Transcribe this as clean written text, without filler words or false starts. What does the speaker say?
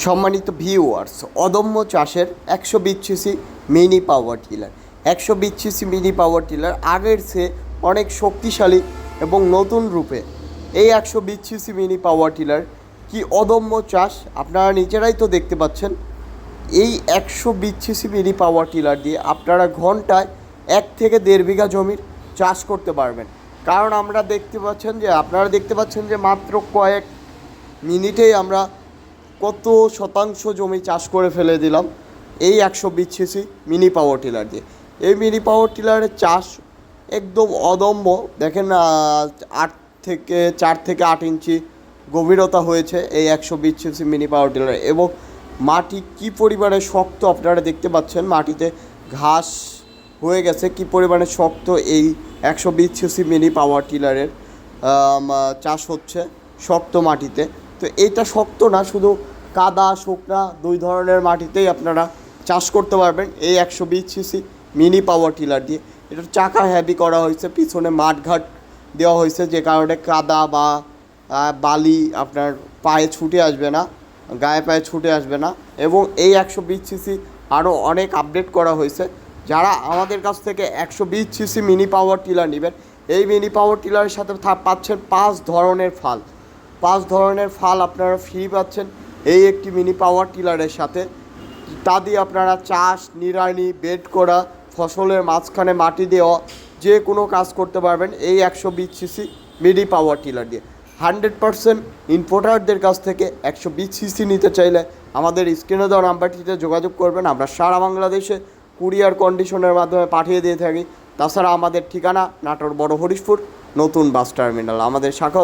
সম্মানিত ভিউয়ার্স, অদম্য চাষের 120 CC mini power tiller. 120 CC mini power tiller আগের চেয়ে অনেক শক্তিশালী এবং নতুন রূপে এই 120 সিসি মিনি পাওয়ার টিলার কি অদম্য চাষ আপনারা নিজেরাই তো দেখতে পাচ্ছেন। এই 120 সিসি মিনি পাওয়ার টিলার দিয়ে আপনারা ঘন্টায় 1 থেকে 1.5 বিঘা জমির চাষ করতে পারবেন। কারণ আপনারা দেখতে পাচ্ছেন যে মাত্র কয়েক মিনিটেই আমরা কত শতাংশ জমি চাষ করে ফেলে দিলাম এই 120 সিসি মিনি পাওয়ার টিলার দিয়ে। এই মিনি পাওয়ার টিলারের চাষ একদম অদম্য। দেখেন 4 থেকে 8 ইঞ্চি গভীরতা হয়েছে এই 120 সিসি মিনি পাওয়ার টিলারে, এবং মাটি কী পরিমাণে শক্ত আপনারা দেখতে পাচ্ছেন। মাটিতে ঘাস হয়ে গেছে, কী পরিমাণে শক্ত এই 120 সিসি মিনি পাওয়ার টিলারের চাষ হচ্ছে শক্ত মাটিতে। তো এইটা শক্ত না, শুধু কাদা শুকনা দুই ধরনের মাটিতেই আপনারা চাষ করতে পারবেন এই 120 সিসি মিনি পাওয়ার টিলার দিয়ে। এটার চাকা হ্যাভি করা হয়েছে, পিছনে মাঠঘাট দেওয়া হয়েছে, যে কারণে কাদা বা বালি আপনার পায়ে ছুটে আসবে না, গায়ে পায়ে ছুটে আসবে না। এবং এই 120 সিসি আরও অনেক আপডেট করা হয়েছে। যারা আমাদের কাছ থেকে 120 সিসি মিনি পাওয়ার টিলার নেবেন, এই মিনি পাওয়ার টিলারের সাথে পাচ্ছেন 5 ধরনের ফাল। 5 ধরনের ফাল আপনারা ফ্রি পাচ্ছেন এই একটি মিনি পাওয়ার টিলারের সাথে। তা দিয়ে আপনারা চাষ, নিড়ানি, বেড করা, ফসলের মাঝখানে মাটি দেওয়া, যে কোনো কাজ করতে পারবেন এই 120 সিসি মিনি পাওয়ার টিলার দিয়ে। 100% ইম্পোর্টারদের কাছ থেকে 120 সিসি নিতে চাইলে আমাদের স্ক্রিনে দেওয়া নাম্বারটিতে যোগাযোগ করবেন। আমরা সারা বাংলাদেশে কুরিয়ার কন্ডিশনের মাধ্যমে পাঠিয়ে দিয়ে থাকি। তাছাড়া আমাদের ঠিকানা নাটোর বড় হরিশপুর নতুন বাস টার্মিনাল। আমাদের শাখা